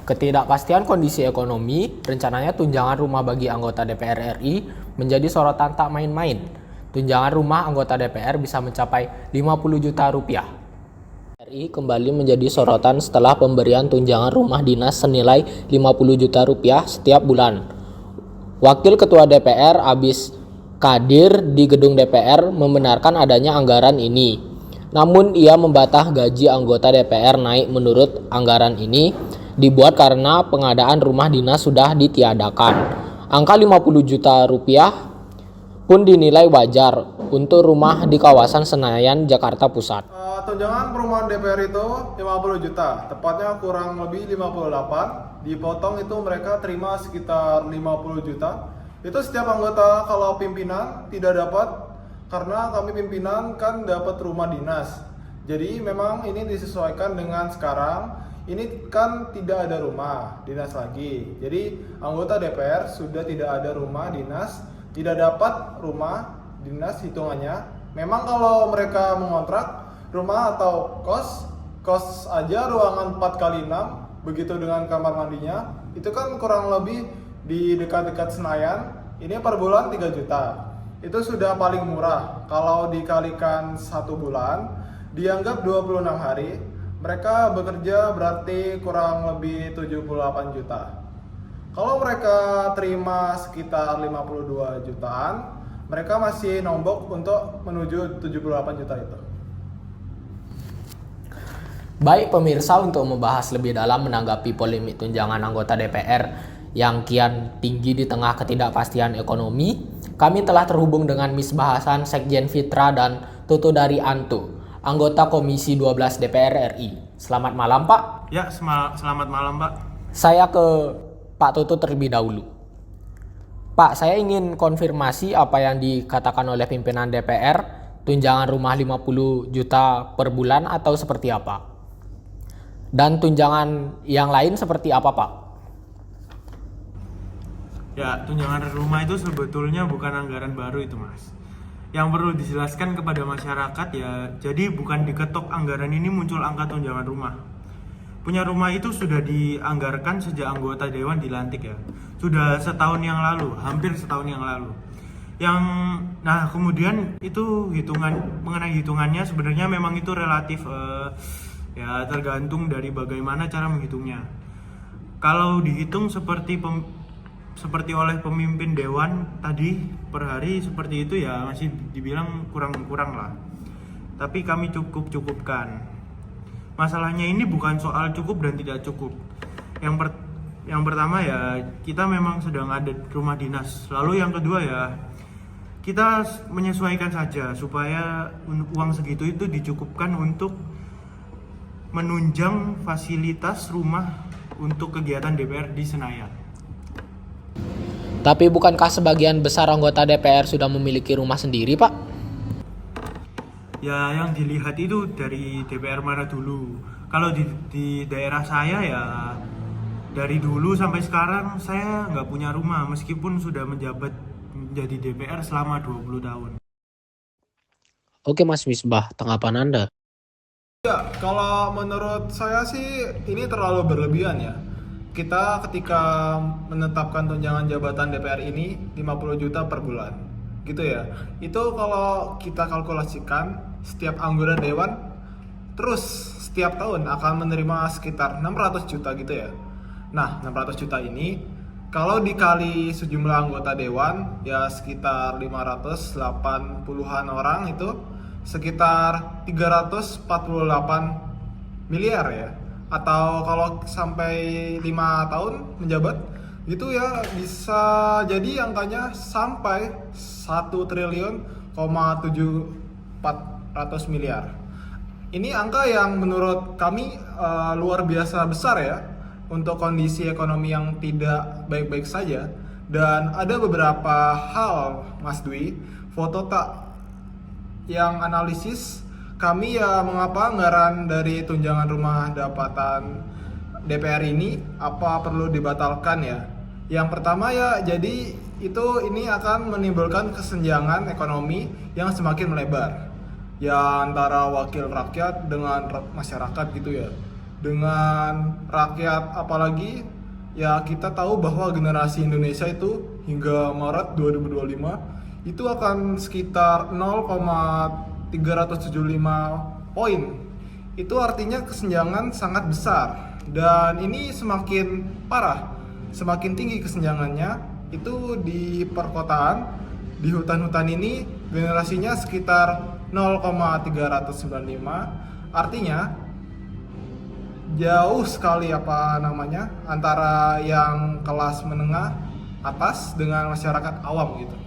Ketidakpastian kondisi ekonomi, rencananya tunjangan rumah bagi anggota DPR RI menjadi sorotan tak main-main. Tunjangan rumah anggota DPR bisa mencapai 50 juta rupiah. RI kembali menjadi sorotan setelah pemberian tunjangan rumah dinas senilai 50 juta rupiah setiap bulan. Wakil Ketua DPR Abis Kadir di gedung DPR membenarkan adanya anggaran ini. Namun ia membantah gaji anggota DPR naik menurut anggaran ini dibuat karena pengadaan rumah dinas sudah ditiadakan. Angka 50 juta rupiah pun dinilai wajar untuk rumah di kawasan Senayan, Jakarta Pusat. Tunjangan perumahan DPR itu 50 juta, tepatnya kurang lebih 58. Dipotong itu mereka terima sekitar 50 juta. Itu setiap anggota kalau pimpinan tidak dapat, karena kami pimpinan kan dapat rumah dinas. Jadi memang ini disesuaikan dengan sekarang. Ini kan tidak ada rumah dinas lagi. Jadi anggota DPR sudah tidak ada rumah dinas, tidak dapat rumah dinas hitungannya. Memang kalau mereka mengontrak rumah atau kos aja ruangan 4x6, begitu dengan kamar mandinya, itu kan kurang lebih di dekat-dekat Senayan. Ini per bulan 3 juta. Itu sudah paling murah. Kalau dikalikan 1 bulan, dianggap 26 hari, mereka bekerja berarti kurang lebih 78 juta. Kalau mereka terima sekitar 52 jutaan, mereka masih nombok untuk menuju 78 juta itu. Baik pemirsa, untuk membahas lebih dalam menanggapi polemik tunjangan anggota DPR yang kian tinggi di tengah ketidakpastian ekonomi, kami telah terhubung dengan Misbah Hasan, Sekjen Fitra, dan Tutu Dari Anto, anggota Komisi 12 DPR RI. Selamat malam, Pak. Ya, selamat malam, Pak. Saya ke Pak Tutu terlebih dahulu. Pak, saya ingin konfirmasi apa yang dikatakan oleh pimpinan DPR, tunjangan rumah 50 juta per bulan atau seperti apa? Dan tunjangan yang lain seperti apa, Pak? Ya, tunjangan rumah itu sebetulnya bukan anggaran baru itu, Mas. Yang perlu dijelaskan kepada masyarakat ya, jadi bukan diketok anggaran ini muncul angka tunjangan rumah. Punya rumah itu sudah dianggarkan sejak anggota dewan dilantik ya. Sudah setahun yang lalu, hampir setahun yang lalu. Nah kemudian itu mengenai hitungannya sebenarnya memang itu relatif ya tergantung dari bagaimana cara menghitungnya. Kalau dihitung seperti oleh pemimpin dewan tadi per hari seperti itu ya masih dibilang kurang lah. Tapi kami cukupkan. Masalahnya ini bukan soal cukup dan tidak cukup. Yang pertama ya kita memang sedang ada rumah dinas. Lalu yang kedua ya kita menyesuaikan saja supaya uang segitu itu dicukupkan untuk menunjang fasilitas rumah untuk kegiatan DPR di Senayan. Tapi bukankah sebagian besar anggota DPR sudah memiliki rumah sendiri, Pak? Ya yang dilihat itu dari DPR mana dulu. Kalau di daerah saya ya dari dulu sampai sekarang saya nggak punya rumah meskipun sudah menjabat menjadi DPR selama 20 tahun. Oke Mas Misbah, tanggapan Anda? Ya, kalau menurut saya sih ini terlalu berlebihan ya. Kita ketika menetapkan tunjangan jabatan DPR ini 50 juta per bulan gitu ya. Itu kalau kita kalkulasikan setiap anggota dewan terus setiap tahun akan menerima sekitar 600 juta gitu ya. Nah 600 juta ini kalau dikali sejumlah anggota dewan ya sekitar 580-an orang, itu sekitar 348 miliar ya. Atau kalau sampai 5 tahun menjabat gitu ya bisa jadi angkanya sampai 1 triliun 7.400 miliar. Ini angka yang menurut kami luar biasa besar ya untuk kondisi ekonomi yang tidak baik-baik saja. Dan ada beberapa hal Mas Dwi, foto tak yang analisis kami ya mengapa anggaran dari tunjangan rumah dapatan DPR ini apa perlu dibatalkan ya. Yang pertama ya jadi ini akan menimbulkan kesenjangan ekonomi yang semakin melebar ya antara wakil rakyat dengan masyarakat gitu ya. dengan rakyat, apalagi ya kita tahu bahwa generasi Indonesia itu hingga Maret 2025 itu akan sekitar 0,375 poin. Itu artinya kesenjangan sangat besar, dan ini semakin parah, semakin tinggi kesenjangannya itu di perkotaan. Di hutan-hutan ini generasinya sekitar 0,395, artinya jauh sekali antara yang kelas menengah atas dengan masyarakat awam gitu.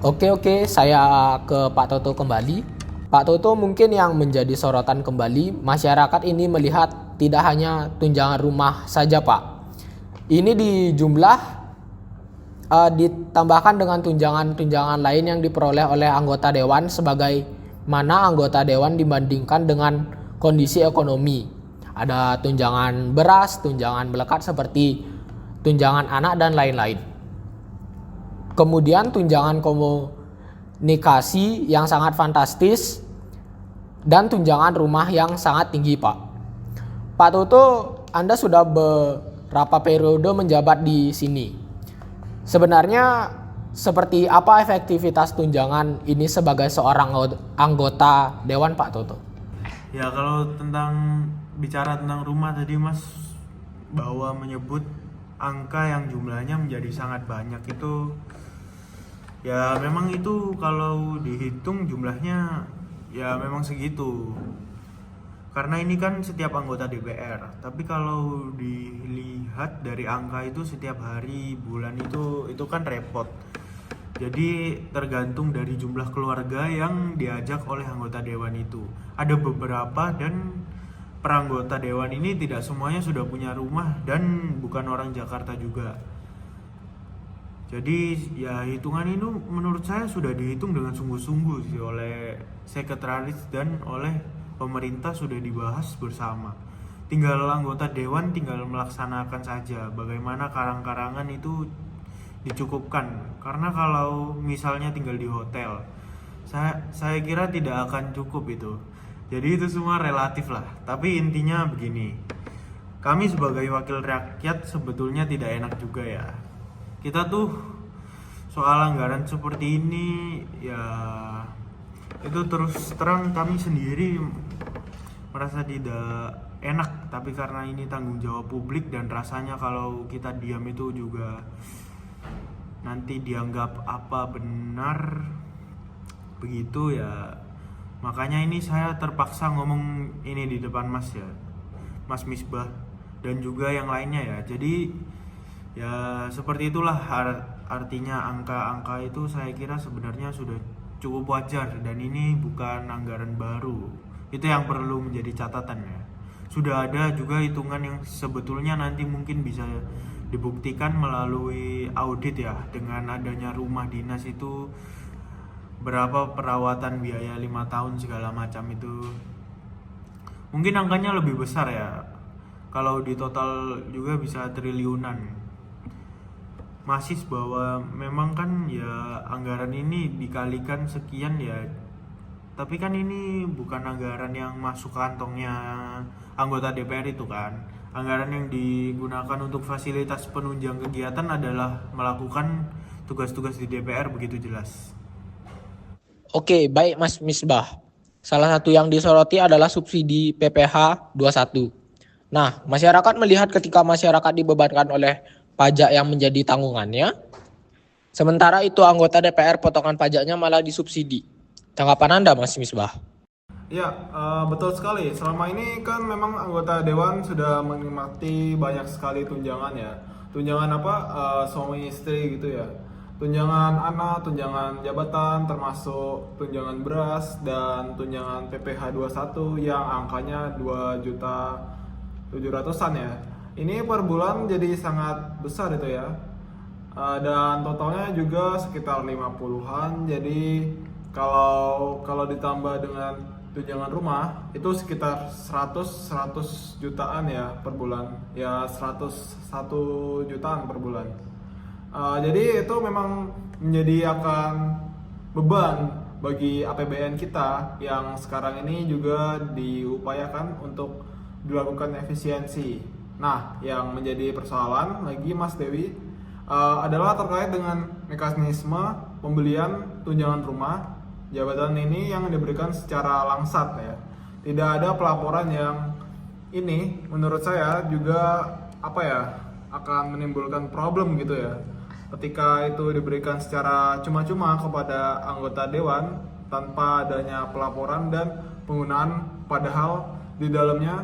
Oke, saya ke Pak Toto kembali. Pak Toto, mungkin yang menjadi sorotan kembali, masyarakat ini melihat tidak hanya tunjangan rumah saja, Pak. Ini di jumlah ditambahkan dengan tunjangan-tunjangan lain yang diperoleh oleh anggota dewan sebagai mana anggota dewan dibandingkan dengan kondisi ekonomi. Ada tunjangan beras, tunjangan melekat seperti tunjangan anak dan lain-lain. Kemudian tunjangan komunikasi yang sangat fantastis dan tunjangan rumah yang sangat tinggi, Pak. Pak Toto, Anda sudah berapa periode menjabat di sini? Sebenarnya seperti apa efektivitas tunjangan ini sebagai seorang anggota dewan, Pak Toto? Ya, kalau bicara tentang rumah tadi Mas, bahwa menyebut angka yang jumlahnya menjadi sangat banyak itu, ya memang itu kalau dihitung jumlahnya ya memang segitu. Karena ini kan setiap anggota DPR, tapi kalau dilihat dari angka itu setiap hari, bulan itu kan repot. Jadi tergantung dari jumlah keluarga yang diajak oleh anggota dewan itu. Ada beberapa, dan peranggota dewan ini tidak semuanya sudah punya rumah dan bukan orang Jakarta juga. Jadi ya hitungan ini menurut saya sudah dihitung dengan sungguh-sungguh sih oleh sekretaris dan oleh pemerintah, sudah dibahas bersama. Tinggal anggota dewan tinggal melaksanakan saja bagaimana karang-karangan itu dicukupkan. Karena kalau misalnya tinggal di hotel, saya kira tidak akan cukup itu. Jadi itu semua relatif lah. Tapi intinya begini, kami sebagai wakil rakyat sebetulnya tidak enak juga ya. Kita tuh soal anggaran seperti ini ya, itu terus terang kami sendiri merasa tidak enak. Tapi karena ini tanggung jawab publik dan rasanya kalau kita diam itu juga nanti dianggap apa benar begitu ya. Makanya ini saya terpaksa ngomong ini di depan Mas ya, Mas Misbah dan juga yang lainnya ya. Jadi ya seperti itulah artinya angka-angka itu saya kira sebenarnya sudah cukup wajar, dan ini bukan anggaran baru. Itu yang perlu menjadi catatan ya. Sudah ada juga hitungan yang sebetulnya nanti mungkin bisa dibuktikan melalui audit ya, dengan adanya rumah dinas itu berapa perawatan biaya 5 tahun segala macam itu. Mungkin angkanya lebih besar ya. Kalau di total juga bisa triliunan. Masih bahwa memang kan ya anggaran ini dikalikan sekian ya, tapi kan ini bukan anggaran yang masuk kantongnya anggota DPR itu kan. Anggaran yang digunakan untuk fasilitas penunjang kegiatan adalah melakukan tugas-tugas di DPR, begitu jelas. Oke, baik Mas Misbah. Salah satu yang disoroti adalah subsidi PPh 21. Nah, masyarakat melihat ketika masyarakat dibebankan oleh pajak yang menjadi tanggungannya, sementara itu anggota DPR potongan pajaknya malah disubsidi. Tanggapan Anda, Mas Misbah? Ya, betul sekali. Selama ini kan memang anggota dewan sudah menikmati banyak sekali tunjangan ya. Tunjangan apa? Suami istri gitu ya. Tunjangan anak, tunjangan jabatan, termasuk tunjangan beras dan tunjangan PPh 21 yang angkanya 2.700.000-an ya. Ini per bulan jadi sangat besar itu ya. Dan totalnya juga sekitar 50-an. Jadi kalau ditambah dengan tunjangan rumah itu sekitar 100 jutaan ya per bulan. Ya 101 jutaan per bulan. Jadi itu memang menjadi akan beban bagi APBN kita yang sekarang ini juga diupayakan untuk dilakukan efisiensi. Nah, yang menjadi persoalan lagi Mas Dewi adalah terkait dengan mekanisme pembelian tunjangan rumah. Jabatan ini yang diberikan secara langsat ya. Tidak ada pelaporan yang ini menurut saya juga akan menimbulkan problem gitu ya. Ketika itu diberikan secara cuma-cuma kepada anggota dewan tanpa adanya pelaporan dan penggunaan, padahal di dalamnya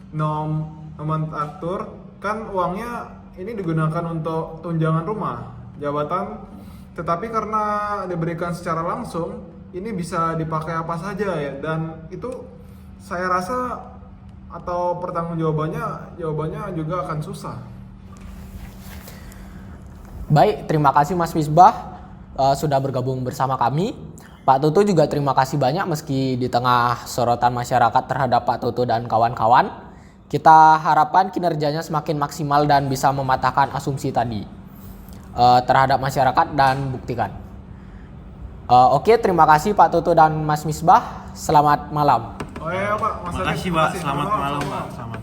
nomenklatur kan uangnya ini digunakan untuk tunjangan rumah jabatan, tetapi karena diberikan secara langsung ini bisa dipakai apa saja ya, dan itu saya rasa atau jawabannya juga akan susah. Baik, terima kasih Mas Misbah sudah bergabung bersama kami. Pak Tutu juga terima kasih banyak meski di tengah sorotan masyarakat terhadap Pak Tutu dan kawan-kawan. Kita harapkan kinerjanya semakin maksimal dan bisa mematahkan asumsi tadi terhadap masyarakat dan buktikan. Oke, terima kasih Pak Tutu dan Mas Misbah. Selamat malam. Oh iya Pak, Makasih Pak, selamat malam Pak.